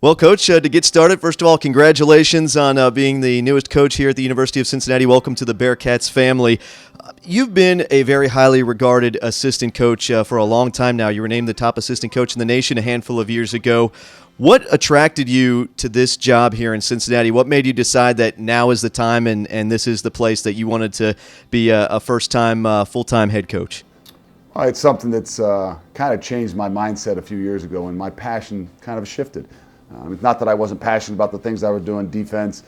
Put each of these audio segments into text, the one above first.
Well, Coach, to get started, first of all, congratulations on being the newest coach here at the University of Cincinnati. Welcome to the Bearcats family. You've been a very highly regarded assistant coach for a long time now. You were named the top assistant coach in the nation a handful of years ago. What attracted you to this job here in Cincinnati? What made you decide that now is the time and this is the place that you wanted to be a first-time, full-time head coach? It's something that's kind of changed my mindset a few years ago, and my passion kind of shifted. It's not that I wasn't passionate about the things I was doing, defense,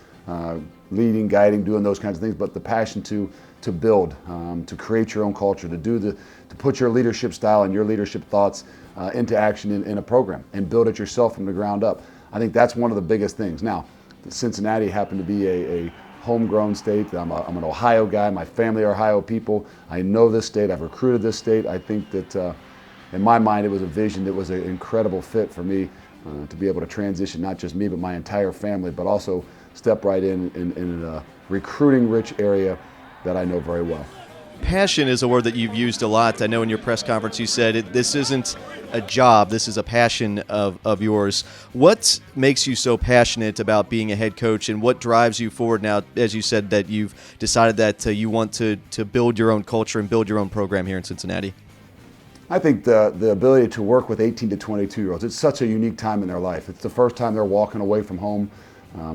leading, guiding, doing those kinds of things, but the passion to build, to create your own culture, to put your leadership style and your leadership thoughts into action in a program and build it yourself from the ground up. I think that's one of the biggest things. Now, Cincinnati happened to be a homegrown state. I'm an Ohio guy. My family are Ohio people. I know this state. I've recruited this state. I think that in my mind it was a vision that was an incredible fit for me to be able to transition not just me but my entire family, but also step right in a recruiting-rich area that I know very well. Passion is a word that you've used a lot. I know in your press conference you said this isn't a job, this is a passion of yours. What makes you so passionate about being a head coach, and what drives you forward now, as you said, that you've decided that you want to build your own culture and build your own program here in Cincinnati? I think the ability to work with 18 to 22-year-olds, it's such a unique time in their life. It's the first time they're walking away from home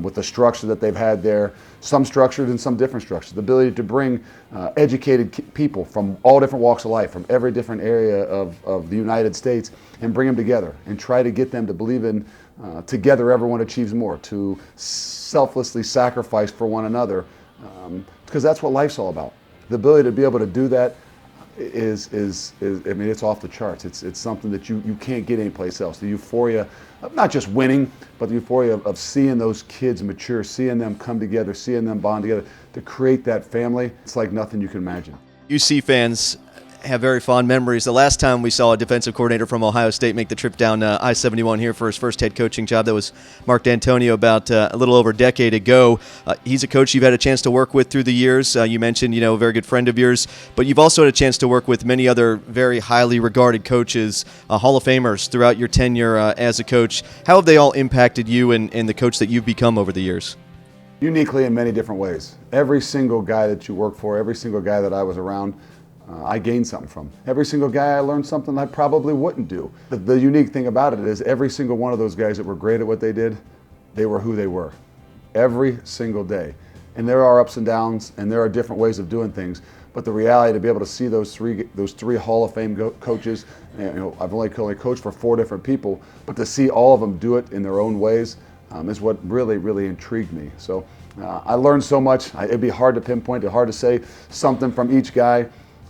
with the structure that they've had there, some structured and some different structures. The ability to bring educated people from all different walks of life, from every different area of the United States, and bring them together and try to get them to believe in together everyone achieves more, to selflessly sacrifice for one another, because that's what life's all about. The ability to be able to do that is I mean, it's off the charts. It's something that you can't get anyplace else. The euphoria of not just winning, but the euphoria of seeing those kids mature, seeing them come together, seeing them bond together to create that family. It's like nothing you can imagine. UC fans have very fond memories. The last time we saw a defensive coordinator from Ohio State make the trip down I-71 here for his first head coaching job, that was Mark D'Antonio about a little over a decade ago. He's a coach you've had a chance to work with through the years. You mentioned, a very good friend of yours, but you've also had a chance to work with many other very highly regarded coaches, Hall of Famers throughout your tenure as a coach. How have they all impacted you and the coach that you've become over the years? Uniquely in many different ways. Every single guy that you work for, every single guy that I was around, I gained something from. Every single guy I learned something I probably wouldn't do. The unique thing about it is every single one of those guys that were great at what they did, they were who they were. Every single day. And there are ups and downs, and there are different ways of doing things. But the reality to be able to see those three Hall of Fame coaches, I've only coached for 4 different people, but to see all of them do it in their own ways is what really, really intrigued me. So I learned so much. It'd be hard to pinpoint, hard to say something from each guy.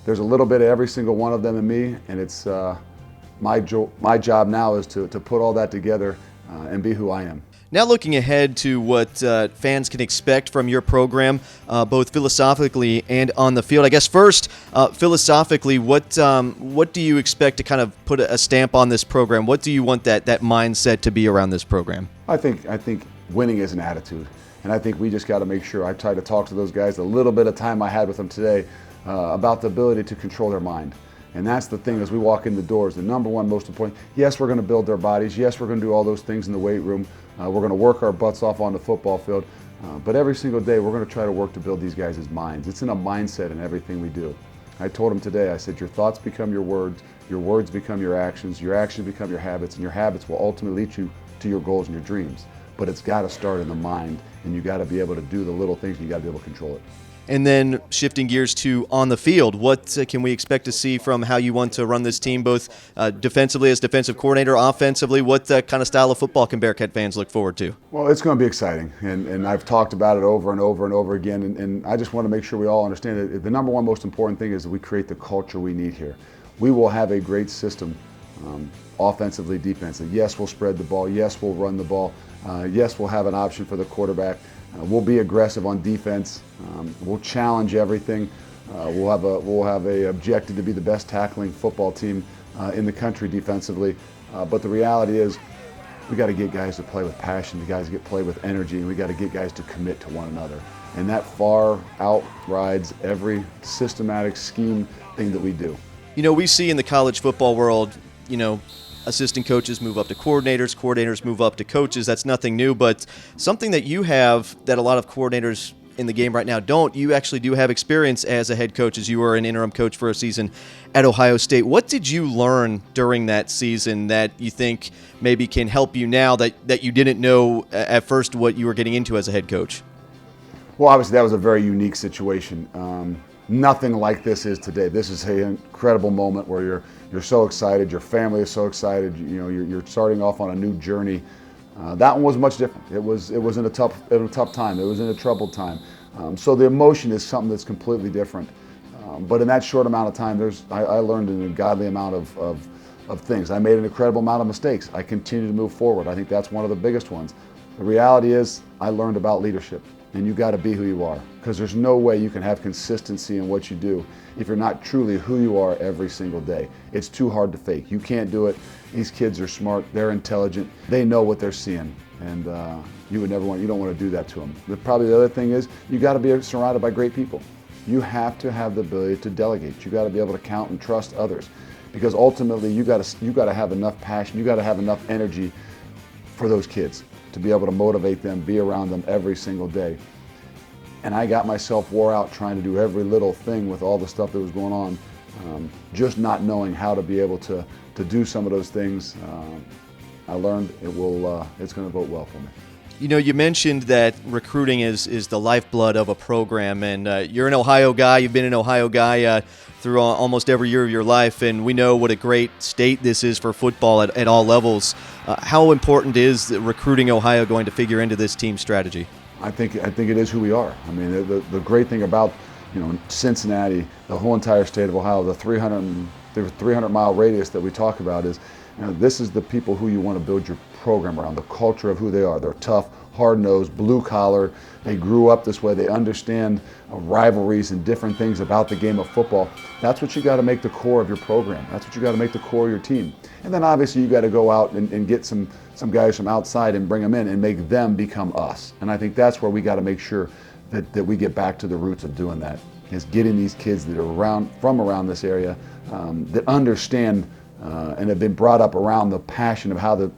There's a little bit of every single one of them in me, and it's my job now is to put all that together and be who I am. Now looking ahead to what fans can expect from your program, both philosophically and on the field. I guess first, philosophically, what do you expect to kind of put a stamp on this program? What do you want that mindset to be around this program? I think winning is an attitude, and I think we just got to make sure. I try to talk to those guys a little bit of time I had with them today about the ability to control their mind. And that's the thing as we walk in the doors. The number one most important, yes, we're going to build their bodies. Yes, we're going to do all those things in the weight room. We're going to work our butts off on the football field. But every single day, we're going to try to work to build these guys' minds. It's in a mindset in everything we do. I told them today, I said, your thoughts become your words become your actions become your habits, and your habits will ultimately lead you to your goals and your dreams. But it's got to start in the mind, and you got to be able to do the little things, and you got to be able to control it. And then shifting gears to on the field, what can we expect to see from how you want to run this team, both defensively as defensive coordinator, offensively? What kind of style of football can Bearcat fans look forward to? Well, it's going to be exciting, and I've talked about it over and over and over again, and I just want to make sure we all understand that the number one most important thing is that we create the culture we need here. We will have a great system, offensively, defensively. Yes, we'll spread the ball. Yes, we'll run the ball. Yes, we'll have an option for the quarterback. We'll be aggressive on defense. We'll challenge everything. We'll have a objective to be the best tackling football team in the country defensively. But the reality is, we got to get guys to play with passion. The guys to play with energy, and we got to get guys to commit to one another. And that far outrides every systematic scheme thing that we do. We see in the college football world, assistant coaches move up to coordinators, coordinators move up to coaches. That's nothing new, but something that you have that a lot of coordinators in the game right now don't. You actually do have experience as a head coach, as you were an interim coach for a season at Ohio State. What did you learn during that season that you think maybe can help you now that you didn't know at first what you were getting into as a head coach? Well, obviously that was a very unique situation. Nothing like this is today. This is an incredible moment where you're so excited, your family is so excited. You know, you're starting off on a new journey. That one was much different. It was in a tough time. It was in a troubled time. So the emotion is something that's completely different. But in that short amount of time, I learned an ungodly amount of things. I made an incredible amount of mistakes. I continue to move forward. I think that's one of the biggest ones. The reality is I learned about leadership, and you got to be who you are, because there's no way you can have consistency in what you do if you're not truly who you are every single day. It's too hard to fake. You can't do it. These kids are smart. They're intelligent. They know what they're seeing, and you don't want to do that to them. Probably the other thing is you got to be surrounded by great people. You have to have the ability to delegate. You got to be able to count and trust others, because ultimately you got to have enough passion. You got to have enough energy for those kids to be able to motivate them, be around them every single day. And I got myself wore out trying to do every little thing with all the stuff that was going on, just not knowing how to be able to do some of those things. I learned it's going to vote well for me. You know, you mentioned that recruiting is the lifeblood of a program, and you're an Ohio guy. You've been an Ohio guy through almost every year of your life, and we know what a great state this is for football at all levels. How important is recruiting Ohio going to figure into this team strategy? I think it is who we are. I mean, the great thing about Cincinnati, the whole entire state of Ohio, the 300-mile radius that we talk about is, this is the people who you want to build your program around, the culture of who they are. They're tough, hard-nosed, blue-collar. They grew up this way. They understand rivalries and different things about the game of football. That's what you got to make the core of your program. That's what you got to make the core of your team. And then obviously you got to go out and get some guys from outside and bring them in and make them become us. And I think that's where we got to make sure that we get back to the roots of doing that, is getting these kids that are from around this area that understand and have been brought up around the passion of how the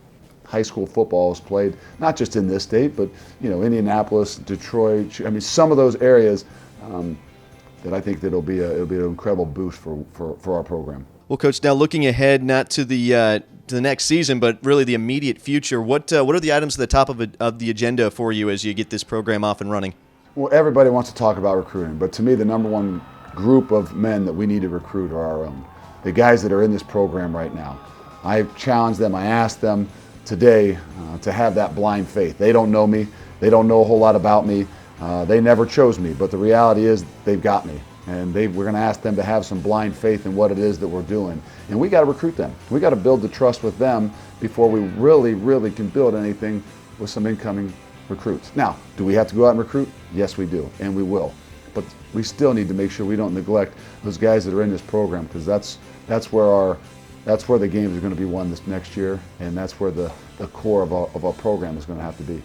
high school football is played, not just in this state, but Indianapolis, Detroit. I mean, some of those areas that I think that it'll be an incredible boost for our program. Well, Coach, now looking ahead, not to the next season, but really the immediate future, what are the items at the top of the agenda for you as you get this program off and running? Well, everybody wants to talk about recruiting, but to me, the number one group of men that we need to recruit are our own. The guys that are in this program right now. I've challenged them. I asked them today to have that blind faith. They don't know me. They don't know a whole lot about me. They never chose me, but the reality is they've got me. And we're going to ask them to have some blind faith in what it is that we're doing. And we got to recruit them. We got to build the trust with them before we really, really can build anything with some incoming recruits. Now, do we have to go out and recruit? Yes, we do, and we will. But we still need to make sure we don't neglect those guys that are in this program, because that's where the games are going to be won this next year, and that's where the core of our program is going to have to be.